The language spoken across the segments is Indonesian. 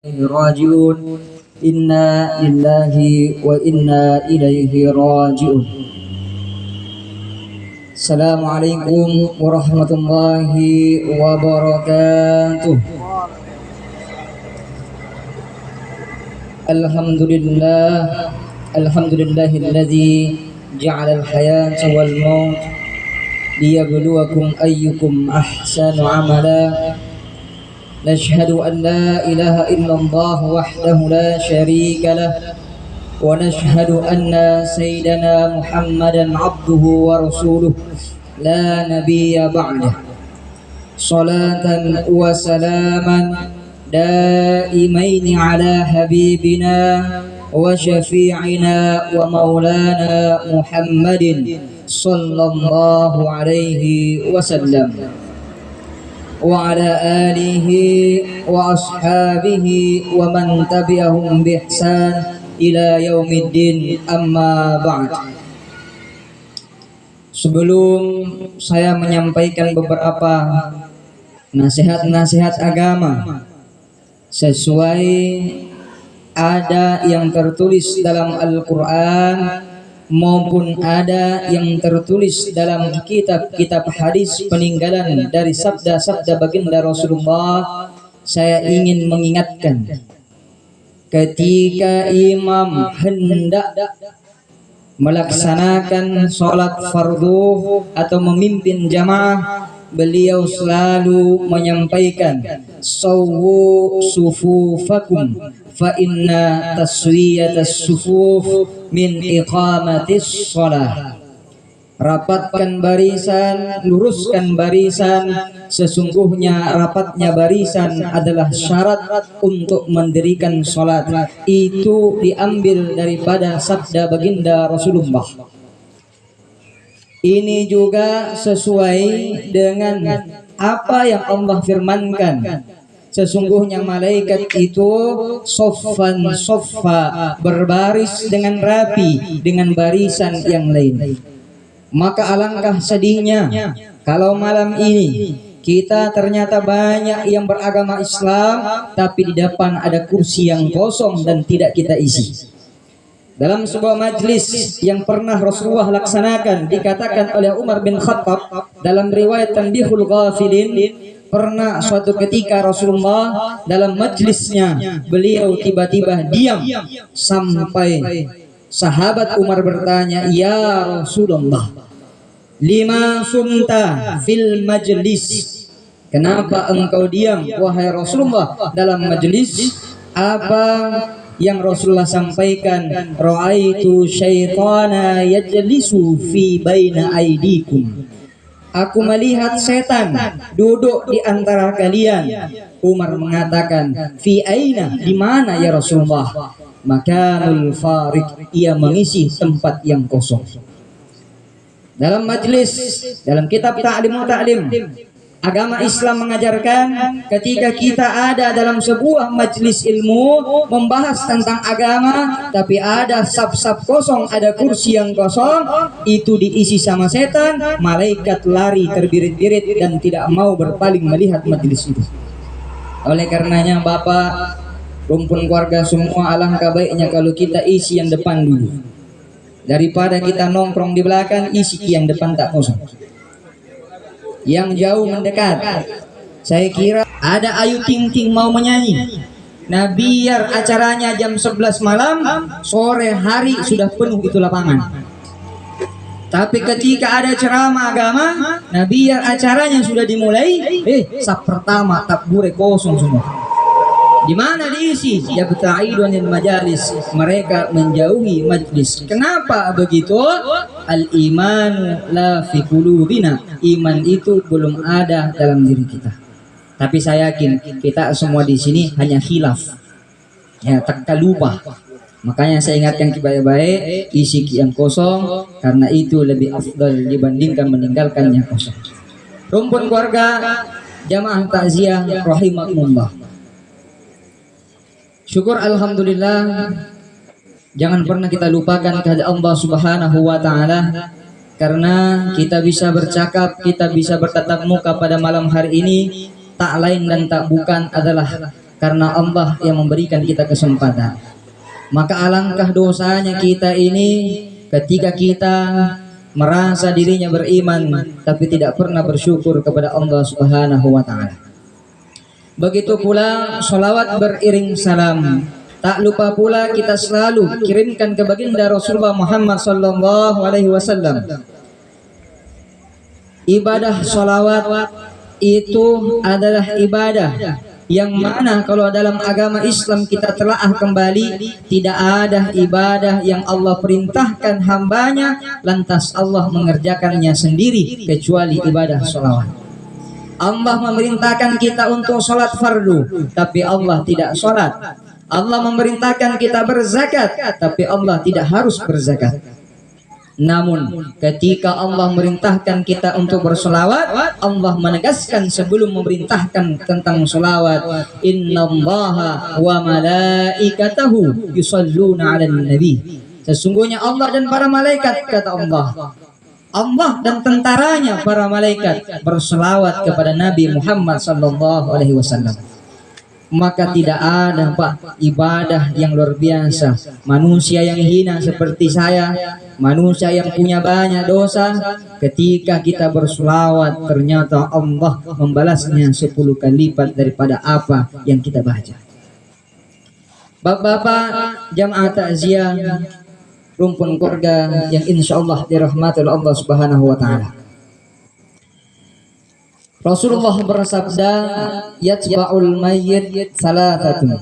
راجعون إنا لله وإنا إليه راجعون. السلام عليكم ورحمة الله وبركاته. الحمد لله الذي جعل الحياة والموت ليبلوكم أيكم أحسن عملا. نشهد أن لا إله إلا الله وحده لا شريك له، ونشهد أن سيدنا محمدا عبده ورسوله لا نبي بعده. صلاة وسلاما دائمين على حبيبنا وشفيعنا ومولانا محمد صلى الله عليه وسلم وعلى آله وأصحابه ومن تبعهم بإحسان إلى يوم الدين. أما بعد. Sebelum saya menyampaikan beberapa nasihat-nasihat agama sesuai ada yang tertulis dalam Al-Quran maupun ada yang tertulis dalam kitab-kitab hadis peninggalan dari sabda-sabda baginda Rasulullah, saya ingin mengingatkan, ketika imam hendak melaksanakan sholat fardu atau memimpin jamaah, beliau selalu menyampaikan sawwu sufufakum fa inna taswiyatas sufuf min iqamatis shalah. Rapatkan barisan, luruskan barisan, sesungguhnya rapatnya barisan adalah syarat untuk mendirikan sholat. Itu diambil daripada sabda baginda Rasulullah. Ini juga sesuai dengan apa yang Allah firmankan, sesungguhnya malaikat itu soffan soffa, berbaris dengan rapi dengan barisan yang lain. Maka alangkah sedihnya kalau malam ini kita ternyata banyak yang beragama Islam, tapi di depan ada kursi yang kosong dan tidak kita isi. Dalam sebuah majlis yang pernah Rasulullah laksanakan, dikatakan oleh Umar bin Khattab dalam riwayat Tanbihul Ghafilin, pernah suatu ketika Rasulullah dalam majlisnya, beliau tiba-tiba diam sampai sahabat Umar bertanya, "Ya Rasulullah, lima sumta fil majlis?" Kenapa engkau diam wahai Rasulullah dalam majlis? Apa yang Rasulullah sampaikan? Ra'aitu syaitana yajlisu fi baina aidikum. Aku melihat setan duduk di antara kalian. Umar mengatakan, fi aina, di mana ya Rasulullah? Makanul farik, ia mengisi tempat yang kosong. Dalam majlis, dalam kitab Ta'limut Ta'lim, agama Islam mengajarkan ketika kita ada dalam sebuah majlis ilmu membahas tentang agama, tapi ada saf-saf kosong, ada kursi yang kosong, itu diisi sama setan, malaikat lari terbirit-birit dan tidak mau berpaling melihat majlis itu. Oleh karenanya Bapak, rumpun keluarga semua, alangkah baiknya kalau kita isi yang depan dulu, daripada kita nongkrong di belakang, isi yang depan tak kosong. Yang jauh mendekat, saya kira ada Ayu Ting Ting mau menyanyi. Nah, biar acaranya jam 11 malam, sore hari sudah penuh itu lapangan. Tapi ketika ada ceramah agama, nah biar acaranya sudah dimulai, sab pertama takbure kosong semua. Di mana diisi? Yabta'idun lil majalis, mereka menjauhi majlis. Kenapa begitu? Al-imanu la fi qulubina, iman itu belum ada dalam diri kita. Tapi saya yakin kita semua di sini hanya khilaf, ya, tak lupa. Makanya saya ingatkan baik-baik, isi yang kosong, karena itu lebih afdal dibandingkan meninggalkan yang kosong. Rumpun keluarga jamaah takziah rahimakumullah, syukur alhamdulillah, jangan pernah kita lupakan kehadirat Allah Subhanahu wa taala, karena kita bisa bercakap, kita bisa bertatap muka pada malam hari ini tak lain dan tak bukan adalah karena Allah yang memberikan kita kesempatan. Maka alangkah dosanya kita ini ketika kita merasa dirinya beriman tapi tidak pernah bersyukur kepada Allah Subhanahu wa taala. Begitu pula salawat beriring salam. Tak lupa pula kita selalu kirimkan ke baginda Rasulullah Muhammad sallallahu alaihi wasallam. Ibadah salawat itu adalah ibadah yang mana kalau dalam agama Islam kita telaah kembali, tidak ada ibadah yang Allah perintahkan hambanya lantas Allah mengerjakannya sendiri kecuali ibadah sholawat. Allah memerintahkan kita untuk sholat fardu, tapi Allah tidak sholat. Allah memerintahkan kita berzakat, tapi Allah tidak harus berzakat. Namun ketika Allah merintahkan kita untuk bersolawat, Allah menegaskan sebelum memerintahkan tentang solawat, innallaha wa malaikatahu yusalluna 'alan nabi. Sesungguhnya Allah dan para malaikat, kata Allah, Allah dan tentaranya para malaikat bersolawat kepada Nabi Muhammad sallallahu alaihi wasallam. Maka tidak ada Pak ibadah yang luar biasa. Manusia yang hina seperti saya, manusia yang punya banyak dosa, ketika kita bersolawat ternyata Allah membalasnya 10 kali lipat daripada apa yang kita baca. Bapak-bapak jamaah takziah rumpun keluarga yang insya Allah dirahmati oleh Allah Subhanahu wa taala. Rasulullah bersabda, yatba'ul mayyit salathatun.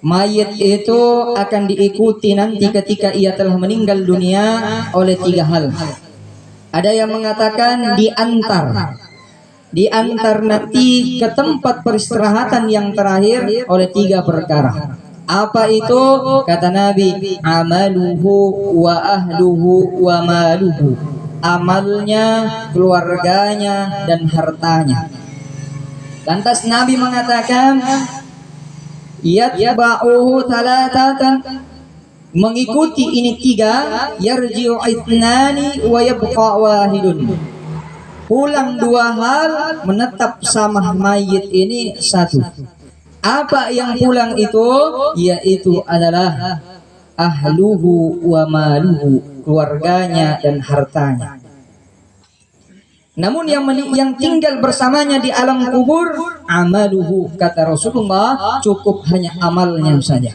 Mayit itu akan diikuti nanti ketika ia telah meninggal dunia oleh 3 hal. Ada yang mengatakan diantar nanti ke tempat peristirahatan yang terakhir oleh 3 perkara. Apa itu? Kata Nabi, amaluhu wa ahluhu wa maluhu. Amalnya, keluarganya, dan hartanya. Lantas Nabi mengatakan, yatba'uhu thalathatan, mengikuti ini 3, yarji'u ithnani wa yabqa wahidun. Pulang 2 hal, menetap sama mayit ini 1. Apa yang pulang itu? Yaitu adalah ahluhu wa maluhu, keluarganya dan hartanya. Namun yang tinggal bersamanya di alam kubur, amaluhu, kata Rasulullah, cukup hanya amalnya saja.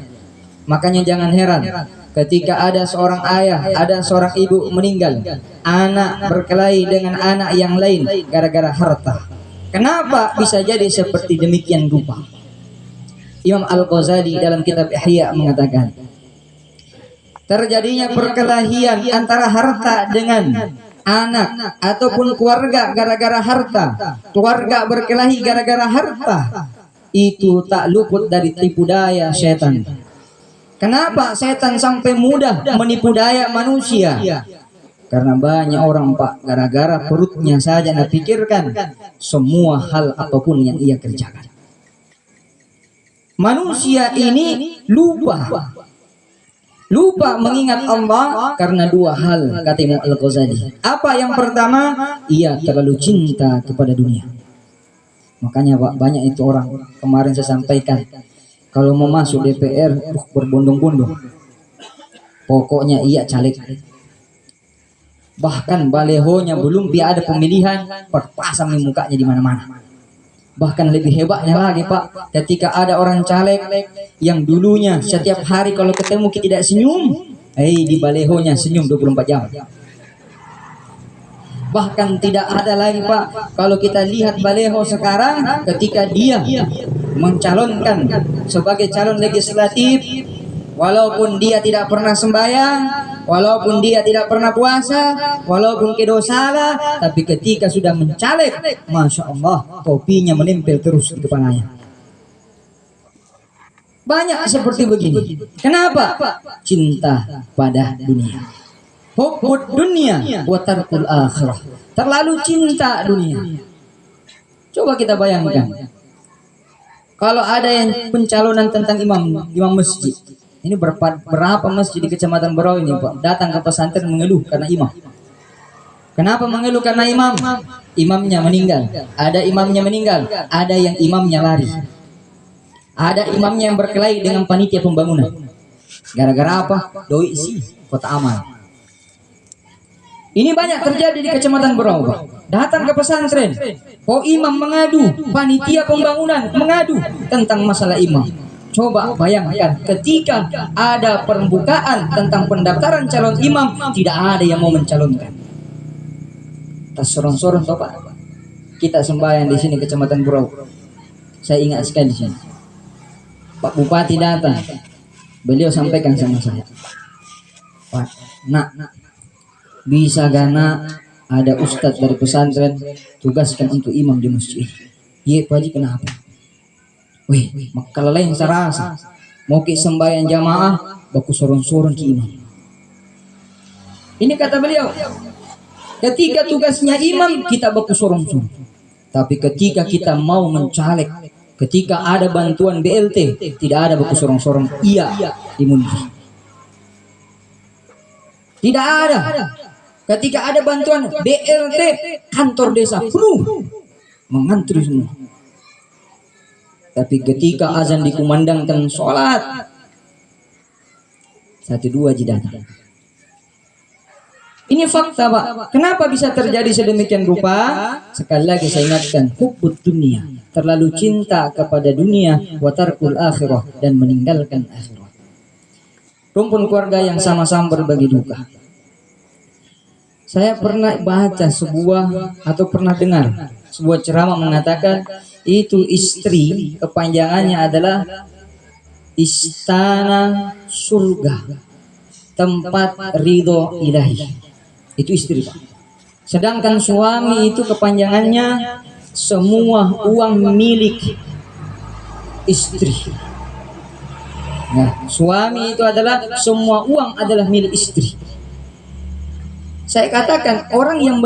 Makanya jangan heran ketika ada seorang ayah, ada seorang ibu meninggal, anak berkelahi dengan anak yang lain gara-gara harta. Kenapa bisa jadi seperti demikian rupa? Imam Al-Ghazali dalam kitab Ihya mengatakan, terjadinya perkelahian antara harta dengan anak ataupun keluarga gara-gara harta, keluarga berkelahi gara-gara harta, itu tak luput dari tipu daya setan. Kenapa setan sampai mudah menipu daya manusia? Karena banyak orang Pak, gara-gara perutnya saja napikirkan semua hal apapun yang ia kerjakan. Manusia ini lupa mengingat Allah karena 2 hal, kata Imam Al-Ghazali. Apa yang pertama? Ia terlalu cinta kepada dunia. Makanya Pak, banyak itu orang, kemarin saya sampaikan, kalau mau masuk DPR berbondong-bondong, pokoknya ia caleg. Bahkan balehonya belum ada pemilihan, perpasang mukanya di mana-mana. Bahkan lebih hebatnya lagi Pak, ketika ada orang caleg yang dulunya setiap hari kalau ketemu kita tidak senyum, di balehonya senyum 24 jam. Bahkan tidak ada lagi Pak, kalau kita lihat baleho sekarang ketika dia mencalonkan sebagai calon legislatif, walaupun dia tidak pernah sembahyang, walaupun dia tidak pernah puasa, walaupun kedosala, tapi ketika sudah mencaleg, Masya Allah, topinya menempel terus di kepalanya. Banyak seperti begini. Kenapa? Cinta pada dunia. Hubbud dunia wa tarkul akhirah. Terlalu cinta dunia. Coba kita bayangkan, kalau ada yang pencalonan tentang imam masjid. Ini berapa masjid di Kecamatan Berau ini Pak, datang ke pesantren mengeluh karena imam. Kenapa mengeluh? Karena imamnya meninggal. Ada imamnya meninggal, ada yang imamnya lari. Ada imamnya yang berkelahi dengan panitia pembangunan. Gara-gara apa? Doi isi kota amal. Ini banyak terjadi di Kecamatan Berau. Datang ke pesantren, imam mengadu, panitia pembangunan mengadu tentang masalah imam. Coba bayangkan, ketika ada pembukaan tentang pendaftaran calon imam, tidak ada yang mau mencalonkan. Tas sorong-sorong toh Pak. Kita sembahyang di sini Kecamatan Berau. Saya ingat sekali di sini. Pak Bupati datang, beliau sampaikan sama saya, Pak, nak, bisa gak nak ada ustadz dari pesantren tugaskan untuk imam di masjid? Iya Pak Haji, kenapa? Wih, kalau lain sarasa mau ke sembahyang jamaah, baku sorong-sorong ke imam. Ini kata beliau, ketika tugasnya imam kita baku sorong-sorong, tapi ketika kita mau mencaleg, ketika ada bantuan BLT, tidak ada baku sorong-sorong iya dimundi. Tidak ada. Ketika ada bantuan BLT, kantor desa penuh, mengantri semua. Tapi ketika azan dikumandangkan sholat, 1-2 aja datang. Ini fakta Pak. Kenapa bisa terjadi sedemikian rupa? Sekali lagi saya ingatkan, hubbud dunia, terlalu cinta kepada dunia, wa tarkul akhirah, dan meninggalkan akhirat. Rumpun keluarga yang sama-sama berbagi duka. Saya pernah baca atau pernah dengar sebuah ceramah mengatakan itu istri kepanjangannya adalah istana surga, tempat ridho ilahi. Itu istri Pak. Sedangkan suami itu kepanjangannya semua uang milik istri. Nah, suami itu adalah semua uang adalah milik istri. Saya katakan orang yang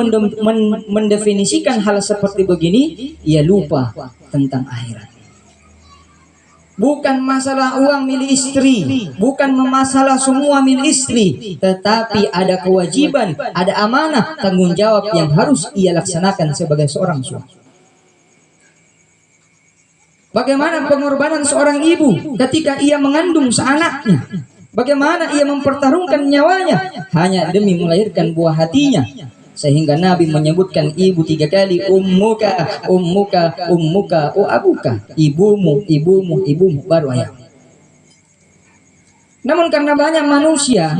mendefinisikan hal seperti begini, ia lupa tentang akhirat. Bukan masalah uang milik istri, bukan masalah semua milik istri, tetapi ada kewajiban, ada amanah, tanggung jawab yang harus ia laksanakan sebagai seorang suami. Bagaimana pengorbanan seorang ibu ketika ia mengandung seanaknya? Bagaimana ia mempertaruhkan nyawanya hanya demi melahirkan buah hatinya? Sehingga Nabi menyebutkan ibu 3 kali, ummuka, ummuka, ummuka, abuka, ibumu, ibumu, ibumu, baru ayah. Namun karena banyak manusia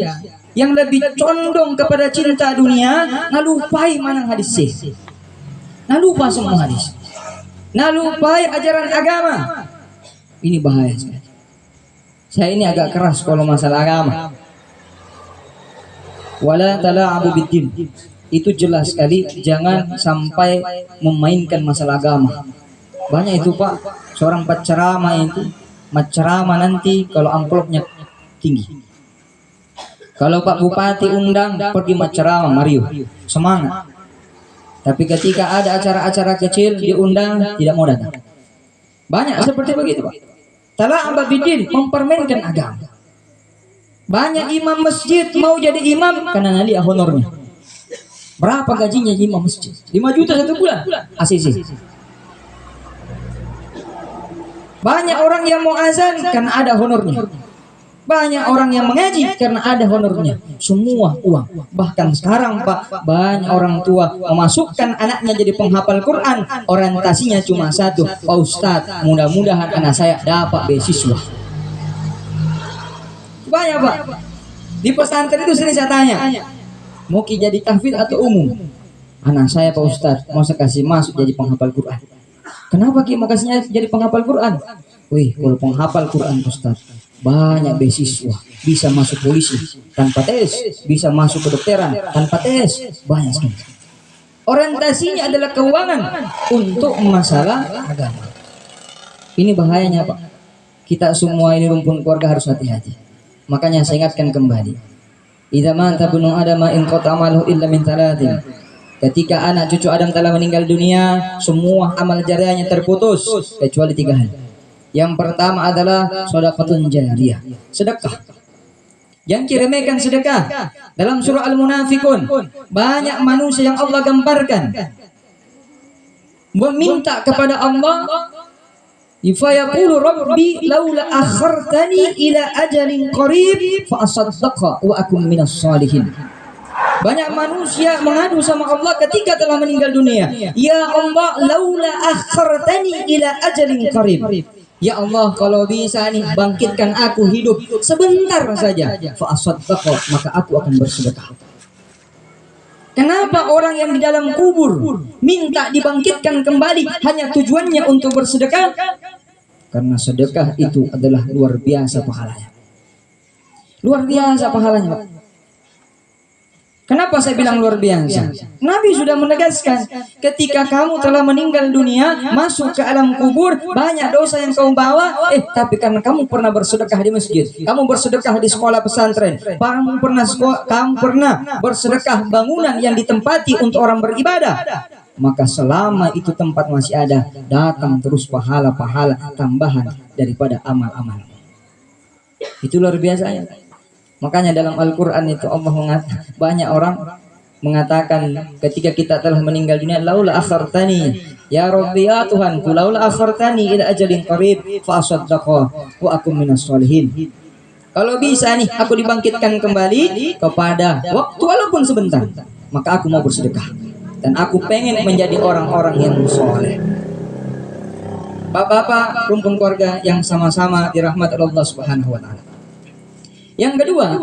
yang lebih condong kepada cinta dunia, nalupai manang hadis sih, nalupa semua hadis, nalupai ajaran agama. Ini bahaya sekali. Saya ini agak keras kalau masalah agama. Wala tala'abu biddin. Itu jelas sekali, jangan sampai memainkan masalah agama. Banyak itu Pak, seorang penceramah itu menceramah nanti kalau amplopnya tinggi. Kalau Pak Bupati undang pergi menceramah, Mario, semangat. Tapi ketika ada acara-acara kecil diundang, tidak mau datang. Banyak seperti begitu Pak. Tala'ab biddin, mempermainkan agama. Banyak imam masjid mau jadi imam karena nali honornya. Berapa gajinya imam masjid? 5 juta 1 bulan. ACC. Banyak orang yang mau azan karena ada honornya. Banyak orang yang mengaji karena ada honornya. Semua uang. Bahkan sekarang Pak, banyak orang tua memasukkan anaknya jadi penghafal Quran. Orientasinya cuma satu, Pak Ustadz, mudah-mudahan anak saya dapat beasiswa. Banyak Pak. Di pesantren itu sering saya tanya, mau jadi tahfidz atau umum? Anak saya Pak Ustadz mau saya kasih masuk jadi penghafal Quran. Kenapa Ki mau kasihnya jadi penghafal Quran? Wih, kalau penghafal Quran Ustadz, banyak beasiswa, bisa masuk polisi tanpa tes, bisa masuk kedokteran tanpa tes, banyak sekali. Orientasinya adalah keuangan untuk masalah agama. Ini bahayanya Pak. Kita semua ini rumpun keluarga harus hati-hati. Makanya saya ingatkan kembali. Idza mata bunu adama in qata amaluhu illa min thalathin. Ketika anak cucu Adam telah meninggal dunia, semua amal jariahnya terputus kecuali 3 hal. Yang pertama adalah sedekahun jariyah, sedekah. Jangan kiremehkan sedekah. Dalam surah Al-Munafiqun, banyak manusia yang Allah gambarkan meminta kepada Allah Fa yaqulu rabbi laula akhartani ila ajalin qarib fa asaddaqa wa akum minas shalihin. Banyak manusia mengadu sama Allah ketika telah meninggal dunia. Ya Allah, laula akhartani ila ajalin qarib. Ya Allah, kalau bisa nih bangkitkan aku hidup sebentar saja. Fa asaddaqa, maka aku akan bersedekah. Kenapa orang yang di dalam kubur minta dibangkitkan kembali hanya tujuannya untuk bersedekah? Karena sedekah itu adalah luar biasa pahalanya. Luar biasa pahalanya, Pak. Kenapa saya bilang luar biasa? Nabi sudah menegaskan, ketika kamu telah meninggal dunia, masuk ke alam kubur, banyak dosa yang kamu bawa, tapi karena kamu pernah bersedekah di masjid, kamu bersedekah di sekolah pesantren, kamu pernah bersedekah bangunan yang ditempati untuk orang beribadah, maka selama itu tempat masih ada, datang terus pahala-pahala tambahan daripada amal-amal. Itu luar biasanya. Makanya dalam Al-Quran itu Allah banyak orang mengatakan ketika kita telah meninggal dunia, laula akhartani ya Rabbi, ya Tuhanku, laula akhartani ila ajalin qarib fa asaddaqa wa akum minas shalihin. Kalau bisa nih aku dibangkitkan kembali kepada waktu walaupun sebentar, maka aku mau bersedekah dan aku pengen menjadi orang-orang yang soleh. Bapak-bapak, rumpun keluarga yang sama-sama dirahmati Allah Subhanahu wa taala. Yang kedua,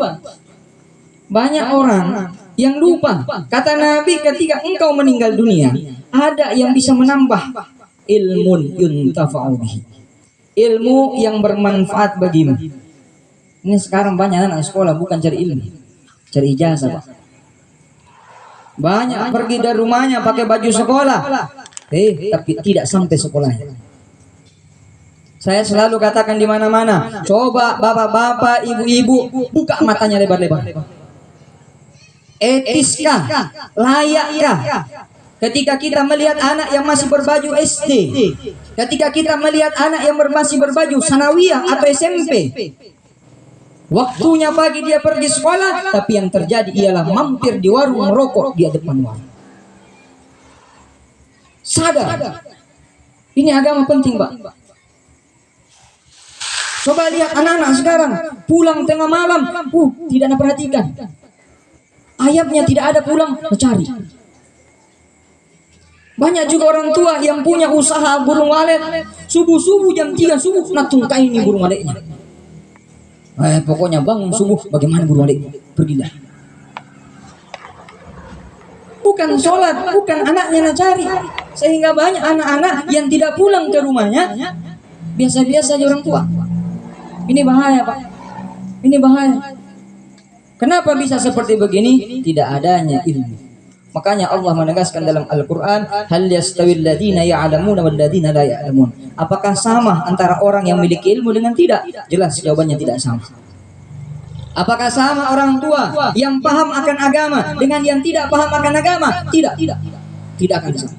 banyak orang yang lupa. Kata Nabi, ketika engkau meninggal dunia, ada yang bisa menambah ilmun yuntafa'u bihi. Ilmu yang bermanfaat bagimu. Ini sekarang banyak anak sekolah bukan cari ilmu, cari ijazah, Pak. Banyak pergi dari rumahnya pakai baju sekolah, tapi tidak sampai sekolahnya. Saya selalu katakan di mana-mana, coba bapak-bapak, ibu-ibu buka matanya lebar-lebar. Etiskah, layakkah ketika kita melihat anak yang masih berbaju SD, ketika kita melihat anak yang masih berbaju sanawiyah atau SMP, waktunya pagi dia pergi sekolah, tapi yang terjadi ialah mampir di warung merokok di depan warung. Sadar, ini agama penting, Pak. Coba lihat anak-anak sekarang pulang tengah malam, tidak ada perhatikan. Ayamnya tidak ada pulang, mencari. Banyak juga orang tua yang punya usaha burung walet, subuh-subuh jam 3 subuh natung ini burung waletnya. Pokoknya bangun subuh, bagaimana burung walet? Pergilah. Bukan sholat, bukan anaknya cari. Sehingga banyak anak-anak yang tidak pulang ke rumahnya, biasa-biasa aja orang tua. Ini bahaya, Pak. Ini bahaya. Kenapa bisa seperti begini? Tidak adanya ilmu. Makanya Allah menegaskan dalam Al-Quran, hal yastawil ladina ya'lamuna wal ladina la ya'lamun. Apakah sama antara orang yang memiliki ilmu dengan tidak? Jelas jawabannya tidak sama. Apakah sama orang tua yang paham akan agama dengan yang tidak paham akan agama? Tidak. Tidak akan sama.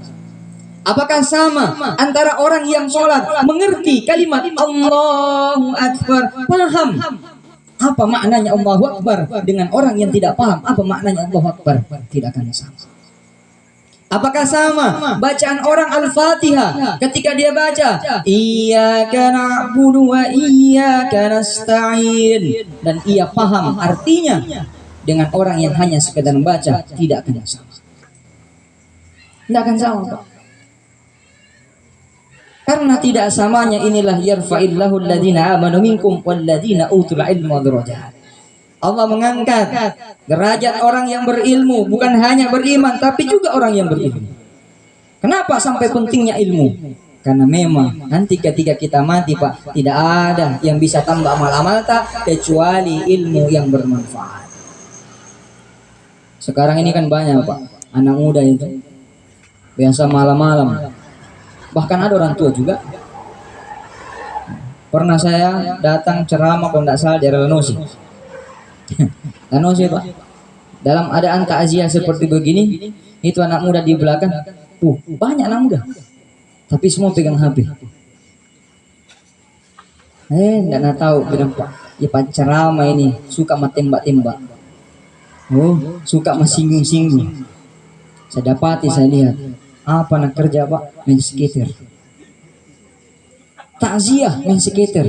Apakah sama antara orang yang sholat mengerti kalimat Allahu Akbar, paham apa maknanya Allahu Akbar, dengan orang yang tidak paham apa maknanya Allahu Akbar? Tidak akan sama. Apakah sama bacaan orang Al-Fatihah ketika dia baca Iyyaka na'budu wa iyyaka nasta'in, dan ia paham artinya, dengan orang yang hanya sekedar membaca? Tidak akan sama. Tidak akan sama, Pak. Karena tidak samanya inilah yarfa'illahu alladhina amanu minkum walladhina utul ilma darajat. Allah mengangkat derajat orang yang berilmu, bukan hanya beriman tapi juga orang yang berilmu. Kenapa sampai pentingnya ilmu? Karena memang nanti ketika kita mati, Pak, tidak ada yang bisa tambah amal-amal tak kecuali ilmu yang bermanfaat. Sekarang ini kan banyak, Pak, anak muda itu biasa malam-malam. Bahkan ada orang tua juga. Pernah saya datang ceramah kalau tidak salah di Lanosi. Lanosi, Pak. Dalam adaan takziah seperti begini, itu anak muda di belakang. Banyak anak muda. Tapi semua pegang HP. Tidak tahu bilang, Pak. Ya Pak, ceramah ini suka tembak-tembak. Suka singgung-singgung. Saya dapati, saya lihat. Apa nak kerja, Pak? Main skater. takziah, main skater,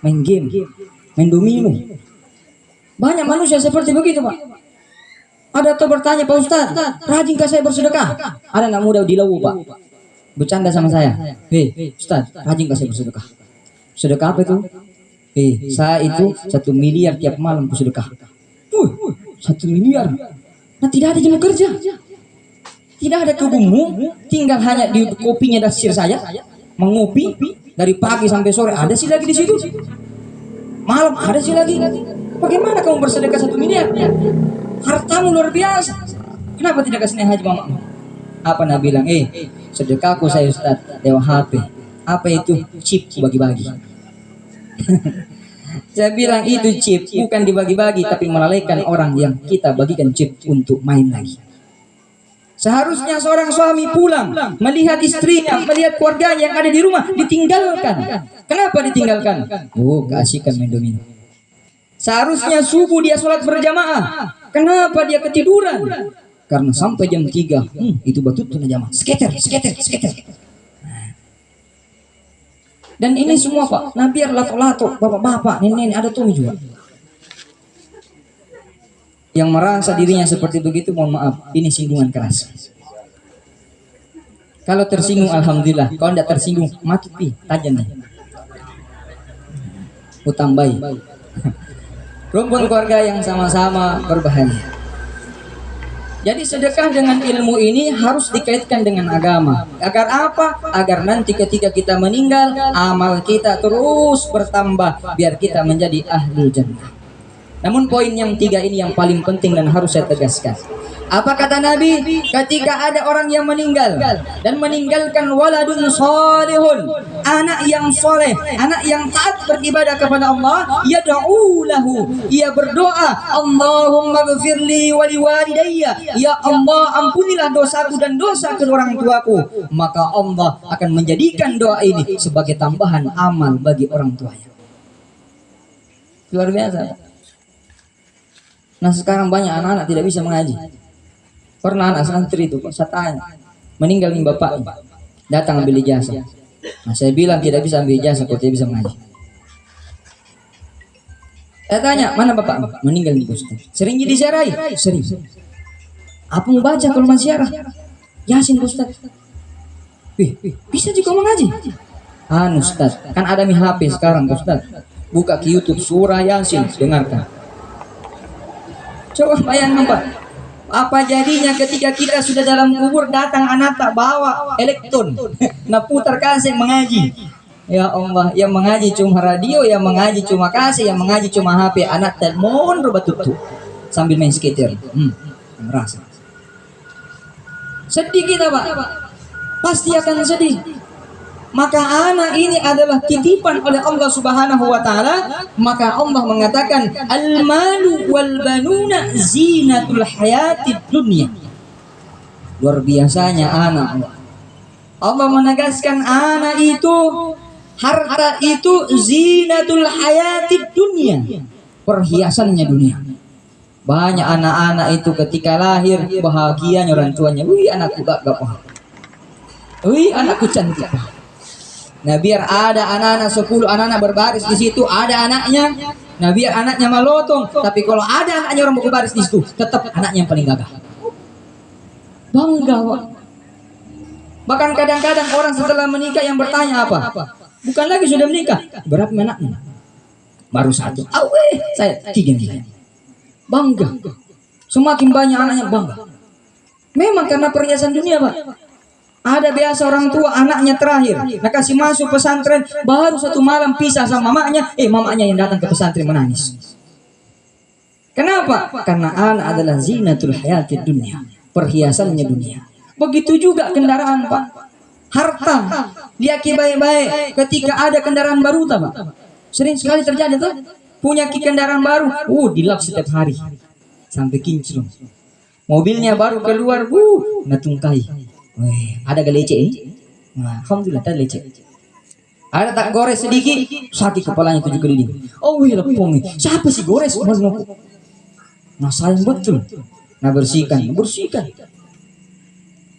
main game, main domino. Banyak manusia seperti begitu, Pak. Ada tuh bertanya, Pak Ustaz, rajin saya bersedekah? Ada anak muda di Lawu, Pak, bercanda sama saya. Hei, Ustaz, rajin saya bersedekah? Sedekah apa itu? Saya itu 1 miliar tiap malam bersedekah. 1 miliar. Nah, tidak ada jam kerja, tidak ada kebunmu, tinggal hanya di kopinya dasir saya, mengopi dari pagi sampai sore. Ada sih lagi di situ. Malam ada sih lagi. Bagaimana kamu bersedekah 1 miliar? Hartamu luar biasa. Kenapa tidak kasih haji mama? Apa Nabi bilang? Sedekahku saya Ustaz lewat HP. Apa itu? Chip bagi-bagi. Saya bilang itu chip bukan dibagi-bagi, tapi melalaikan orang yang kita bagikan chip untuk main lagi. Seharusnya seorang suami pulang melihat istrinya, melihat keluarga yang ada di rumah ditinggalkan. Kenapa ditinggalkan? Keasikan main domino. Seharusnya subuh dia sholat berjamaah. Kenapa dia ketiduran? Karena sampai jam 3 itu batutun jamaah. Skater. Dan ini semua, Pak, nah biar lato-lato, bapak-bapak, nenek ada tuh juga yang merasa dirinya seperti begitu. Mohon maaf, ini singgungan keras. Kalau tersinggung alhamdulillah, kalau tidak tersinggung mati tajam nih. Utambai. Rumpun keluarga yang sama-sama berbahaya. Jadi sedekah dengan ilmu ini harus dikaitkan dengan agama. Agar apa? Agar nanti ketika kita meninggal, amal kita terus bertambah, biar kita menjadi ahlul jannah. Namun poin yang 3 ini yang paling penting dan harus saya tegaskan. Apa kata Nabi? Ketika ada orang yang meninggal dan meninggalkan waladun salihun, anak yang soleh, anak yang taat beribadah kepada Allah, yad'u lahu, ia berdoa, Allahumma ghfirli wa liwalidayya, ya Allah ampunilah dosaku dan dosa kedua orang tuaku. Maka Allah akan menjadikan doa ini sebagai tambahan amal bagi orang tuanya. Luar biasa. Nah, sekarang banyak anak-anak tidak bisa mengaji. Pernah anak santri itu, saya tanya, meninggal nih bapak, datang ambil ijazah. Nah, saya bilang tidak bisa ambil ijazah kalau tidak bisa mengaji. Saya tanya, mana bapak? Meninggal nih Ustaz. Sering diziarahi? Sering. Apa mau baca kalau masih ziarah? Yasin Ustaz. Bisa juga mengaji. Ustaz, kan ada mi HP sekarang Ustaz. Buka ke YouTube surah Yasin, dengarkan. Coba bayangkan, Pak. Apa jadinya ketika kita sudah dalam kubur, datang anak tak bawa elektron, nah putar kaset mengaji. Ya Allah, yang mengaji cuma radio, yang mengaji cuma kaset, yang mengaji cuma HP. Anak tak mohon betul sambil main skater. Merasa sedih kita, Pak. Pasti akan sedih. Maka anak ini adalah titipan oleh Allah Subhanahu wa taala. Maka Allah mengatakan, al-malu wal banuna zinatul hayatid dunya. Luar biasanya anak. Allah menegaskan anak itu, harta itu zinatul hayatid dunya, perhiasannya dunia. Banyak anak-anak itu ketika lahir bahagianya orang tuanya. Anakku gagap. Anakku cantik. Nah, biar ada anak-anak 10 anak-anak berbaris di situ, ada anaknya. Nah, biar anaknya malotong, tapi kalau ada anaknya orang berbaris di situ, tetap anaknya yang paling gagah. Bangga, Pak. Bahkan kadang-kadang orang setelah menikah yang bertanya apa? Bukan lagi sudah menikah, berapa anaknya? Baru 1. Saya 3. Bangga. Semakin banyak anaknya bangga. Memang karena perhiasan dunia, Pak. Ada biasa orang tua anaknya terakhir, nah kasih masuk pesantren, baru 1 malam pisah sama mamanya, mamanya yang datang ke pesantren menangis. Kenapa? Karena anak adalah zinatul hayatid dunia, perhiasannya dunia. Begitu juga kendaraan, Pak. Harta, lihat baik-baik ketika ada kendaraan baru, Pak. Sering sekali terjadi tuh, punya kendaraan baru, dilap setiap hari sampai kinclong. Mobilnya baru keluar, natungkai. Ada gelece ini? Nah, alhamdulillah tak lecet. Ada tak gores sedikit, sakit kepalanya 7 keliling. Lepong. Siapa sih gores? Nah, sayang betul. Nah, bersihkan.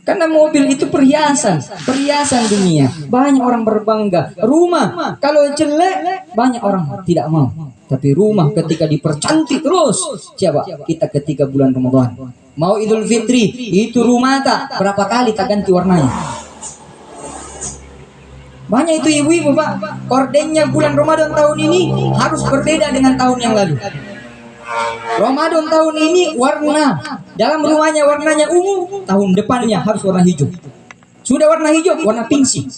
Karena mobil itu perhiasan, perhiasan dunia. Banyak orang berbangga. Rumah kalau jelek banyak orang tidak mau. Tapi rumah ketika dipercantik terus, siapa? Kita ketika bulan Ramadan. Mau Idul Fitri, itu rumah tak berapa kali tak ganti warnanya. Banyak itu ibu-ibu Pak, kordennya bulan Ramadan tahun ini harus berbeda dengan tahun yang lalu. Ramadan tahun ini warna dalam rumahnya warnanya ungu, tahun depannya harus warna hijau. Sudah warna hijau, warna pink sih.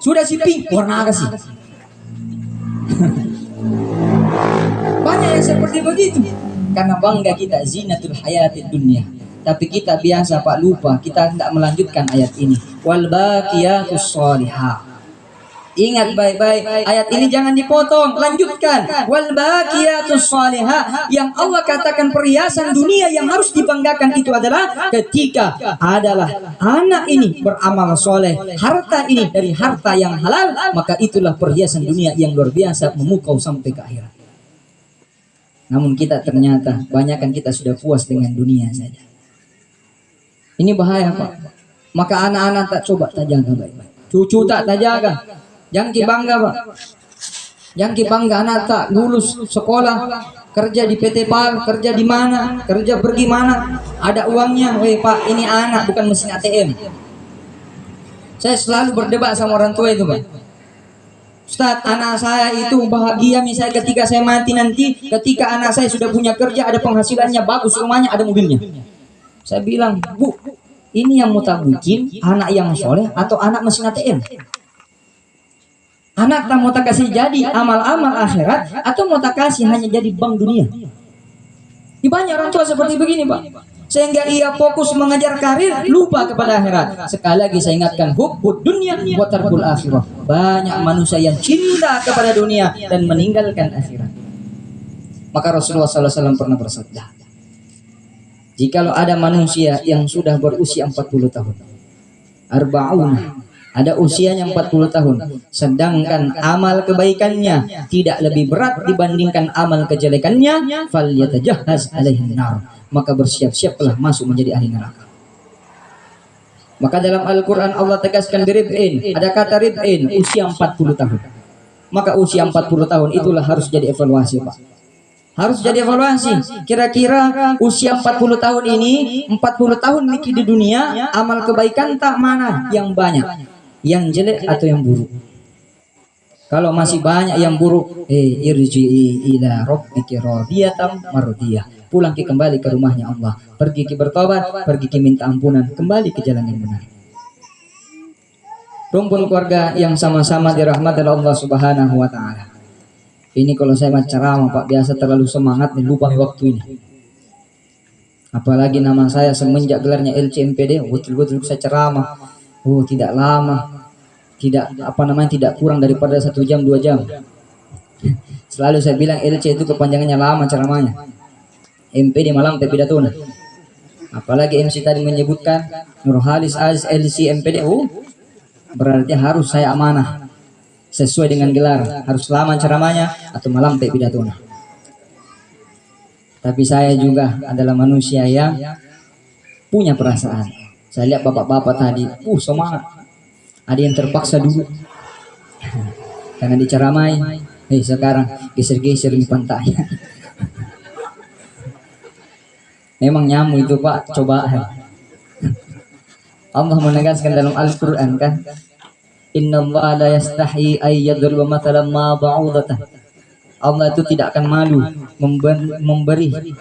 Sudah si pink, warna apa sih? Banyak yang seperti begitu. Karena bangga kita zinatul hayatid dunia. Tapi kita biasa Pak lupa, kita tidak melanjutkan ayat ini. Wal baqiyatus sholihah. Ingat baik-baik, ayat ini jangan dipotong, lanjutkan. Wal baqiyatus sholihah, yang Allah katakan perhiasan dunia yang harus dibanggakan itu adalah ketika adalah anak ini beramal soleh, harta ini dari harta yang halal, maka itulah perhiasan dunia yang luar biasa memukau sampai ke akhirat. Namun kita ternyata banyakkan kita sudah puas dengan dunia saja. Ini bahaya Pak. Maka anak-anak tak coba tak jaga baik-baik. Cucu tak jaga. Jangan bangga Pak. Jangan bangga anak tak lulus sekolah, kerja di PT PAL, kerja di mana, kerja pergi mana, ada uangnya. Weh Pak, ini anak bukan mesin ATM. Saya selalu berdebat sama orang tua itu Pak. Ustaz, anak saya itu bahagia misalnya ketika saya mati nanti, ketika anak saya sudah punya kerja, ada penghasilannya bagus, rumahnya, ada mobilnya. Saya bilang, Bu, ini yang mau tak bikin anak yang soleh atau anak mesin ATM? Anak tak mau tak kasih jadi amal-amal akhirat atau mau tak kasih hanya jadi bank dunia? Ini banyak orang tua seperti begini Pak. Sehingga ia fokus mengejar karir, lupa kepada akhirat. Sekali lagi saya ingatkan, hubbud dunia wa tarkul akhirah. Banyak manusia yang cinta kepada dunia dan meninggalkan akhirat. Maka Rasulullah SAW pernah bersabda, jikalau ada manusia yang sudah berusia 40 tahun, arba'un, ada usianya 40 tahun, sedangkan amal kebaikannya tidak lebih berat dibandingkan amal kejelekannya, falyatajahhaz alaihin nar, maka bersiap-siaplah masuk menjadi ahli neraka. Maka dalam Al-Quran Allah tegaskan birib'in, ada kata rib'in, usia 40 tahun. Maka usia 40 tahun itulah harus jadi evaluasi Pak. Harus jadi evaluasi. Kira-kira usia 40 tahun ini, 40 tahun Niki di dunia, amal kebaikan tak mana yang banyak, yang jelek atau yang buruk? Kalau masih banyak yang buruk, irji'i ila rabbiki radiyatan mardiyah. Pulang kembali ke rumahnya Allah, pergi ke bertobat, pergi ke minta ampunan, kembali ke jalan yang benar. Rumpun keluarga yang sama-sama dirahmati Allah Subhanahu wa taala. Ini kalau saya ceramah Pak, biasa terlalu semangat nih, lupa waktu ini. Apalagi nama saya semenjak gelarnya LCMPD, betul-betul saya ceramah. Tidak lama, tidak kurang daripada 1 jam 2 jam. Selalu saya bilang LC itu kepanjangannya lama ceramahnya. MPD malam pidatona. Apalagi MC tadi menyebutkan Nurhalis Aziz LC MPD, berarti harus saya amanah. Sesuai dengan gelar, harus lama ceramahnya atau malam pidatona. Tapi saya juga adalah manusia yang punya perasaan. Saya lihat bapak-bapak tadi, semangat. Ada yang terpaksa dulu karena diceramai. Sekarang geser-geser di pantai. Memang nyamuk itu Pak, cobaan. Allah menegaskan dalam Al-Quran kan, innallaha la yastahi ay yadriba mathalan ma ba'udatan. Allah itu tidak akan malu memberi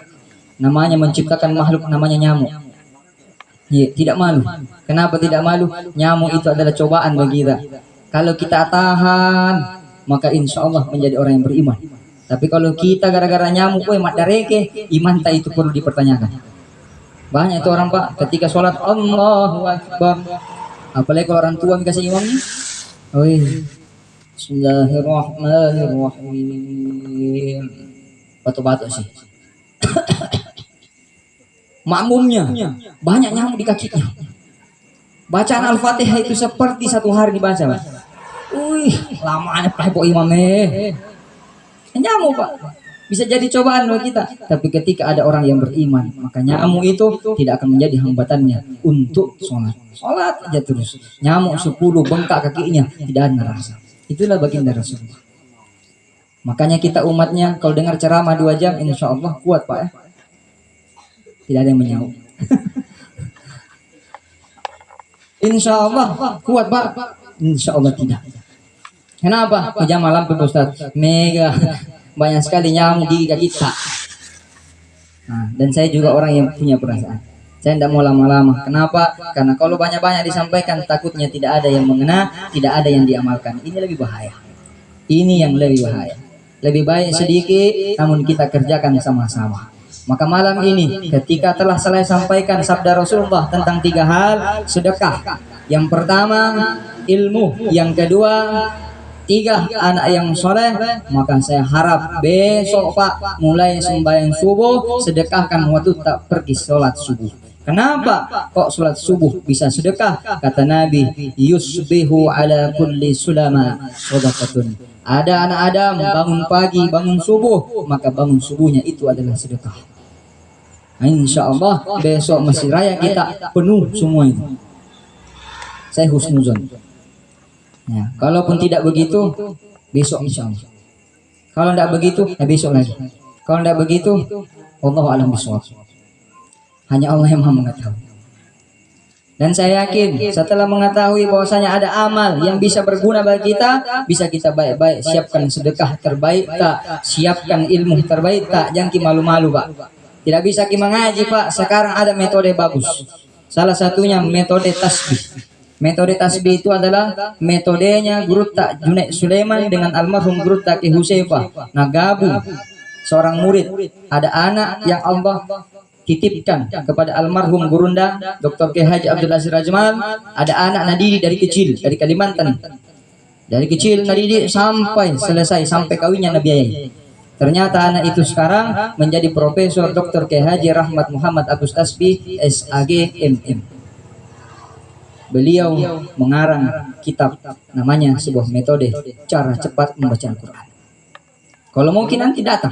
namanya, menciptakan makhluk namanya nyamuk. Tidak malu. Kenapa tidak malu? Nyamuk itu adalah cobaan bagi kita. Kalau kita tahan, maka insya Allah menjadi orang yang beriman. Tapi kalau kita gara-gara nyamuk, mat dareke, iman itu perlu dipertanyakan. Banyak itu orang Pak, ketika sholat Allahu Akbar, apalagi kalau orang tua dikasih imamnya, Bismillahirrahmanirrahim, batu-batu sih. Makmumnya banyak nyamuk di kakinya. Bacaan Al-Fatihah itu seperti 1 hari dibaca Pak. Lamanya Pak imamnya nyamuk Pak. Bisa jadi cobaan bagi kita. Tapi ketika ada orang yang beriman, maka nyamuk itu tidak akan menjadi hambatannya untuk sholat. Sholat aja terus. Nyamuk 10 bengkak kakinya, tidak ada rasa. Itulah baginda Rasulullah. Makanya kita umatnya kalau dengar ceramah 2 jam, insya Allah kuat Pak ya. Tidak ada yang menyaut. Insya Allah kuat Pak. Insya Allah tidak. Kenapa? Jam malam Pak Ustaz. Mega. Banyak sekali nyamuk di kita. Nah, dan saya juga orang yang punya perasaan. Saya tidak mau lama-lama. Kenapa? Karena kalau banyak-banyak disampaikan, takutnya tidak ada yang mengena, tidak ada yang diamalkan. Ini lebih bahaya. Ini yang lebih bahaya. Lebih baik sedikit, namun kita kerjakan sama-sama. Maka malam ini, ketika telah selesai sampaikan sabda Rasulullah tentang 3 hal, sedekah. Yang pertama, ilmu. Yang kedua, 3 anak yang soleh, maka saya harap besok Pak mulai sembahyang subuh sedekahkan waktu tak pergi sholat subuh. Kenapa kok sholat subuh bisa sedekah? Kata Nabi, yusbihu ala kulli sulama shadaqatun. Ada anak Adam bangun pagi, bangun subuh, maka bangun subuhnya itu adalah sedekah. Insya Allah besok masjid raya kita penuh semua itu. Saya husnuzon. Ya, kalaupun tidak begitu, besok insya Allah. Kalau tidak begitu, ya besok lagi. Kalau tidak begitu, Allahu a'lam bishawab. Hanya Allah yang Maha mengetahui. Dan saya yakin setelah mengetahui bahwasanya ada amal yang bisa berguna bagi kita, bisa kita baik-baik siapkan sedekah terbaik tak, siapkan ilmu terbaik tak, jangan malu-malu Pak. Tidak bisa kita mengaji Pak. Sekarang ada metode bagus. Salah satunya metode tasbih. Metode tasbih itu adalah metodenya Guru Tak Junaid Sulaiman dengan almarhum Guru Tak Ki Husaifah. Nah gabung seorang murid. Ada anak yang Allah titipkan kepada almarhum Gurunda Dr. K. Haji Abdul Aziz Rajmal. Ada anak Nadiri dari kecil, dari Kalimantan. Dari kecil Nadiri sampai selesai, sampai kawinnya Nabi Ayai. Ternyata anak itu sekarang menjadi Profesor Dr. K. Haji Rahmat Muhammad Agus Tasbih SAG MM. Beliau mengarang kitab namanya sebuah metode cara cepat membaca Al-Quran. Kalau mungkin nanti datang,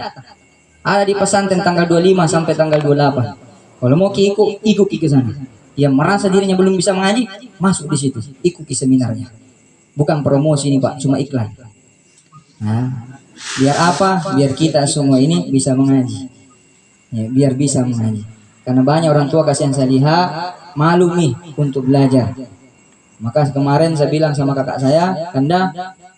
ada di pesantren tanggal 25 sampai tanggal 28. Kalau mau ikut ke sana. Yang merasa dirinya belum bisa mengaji, masuk di situ, ikuti seminarnya. Bukan promosi ini Pak, cuma iklan. Nah, biar apa? Biar kita semua ini bisa mengaji. Ya, biar bisa mengaji. Karena banyak orang tua kasihan saya lihat malu nih untuk belajar. Maka kemarin saya bilang sama kakak saya, Kanda,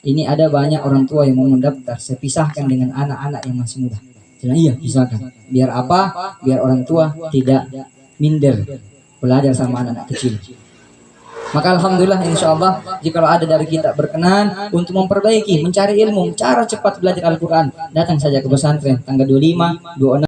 ini ada banyak orang tua yang mau mendaftar. Saya pisahkan dengan anak-anak yang masih muda. Saya iya, pisahkan. Biar apa? Biar orang tua tidak minder belajar sama anak-anak kecil. Maka alhamdulillah insya Allah jika ada dari kita berkenan untuk memperbaiki, mencari ilmu, cara cepat belajar Al-Quran, datang saja ke pesantren tanggal 25, 26.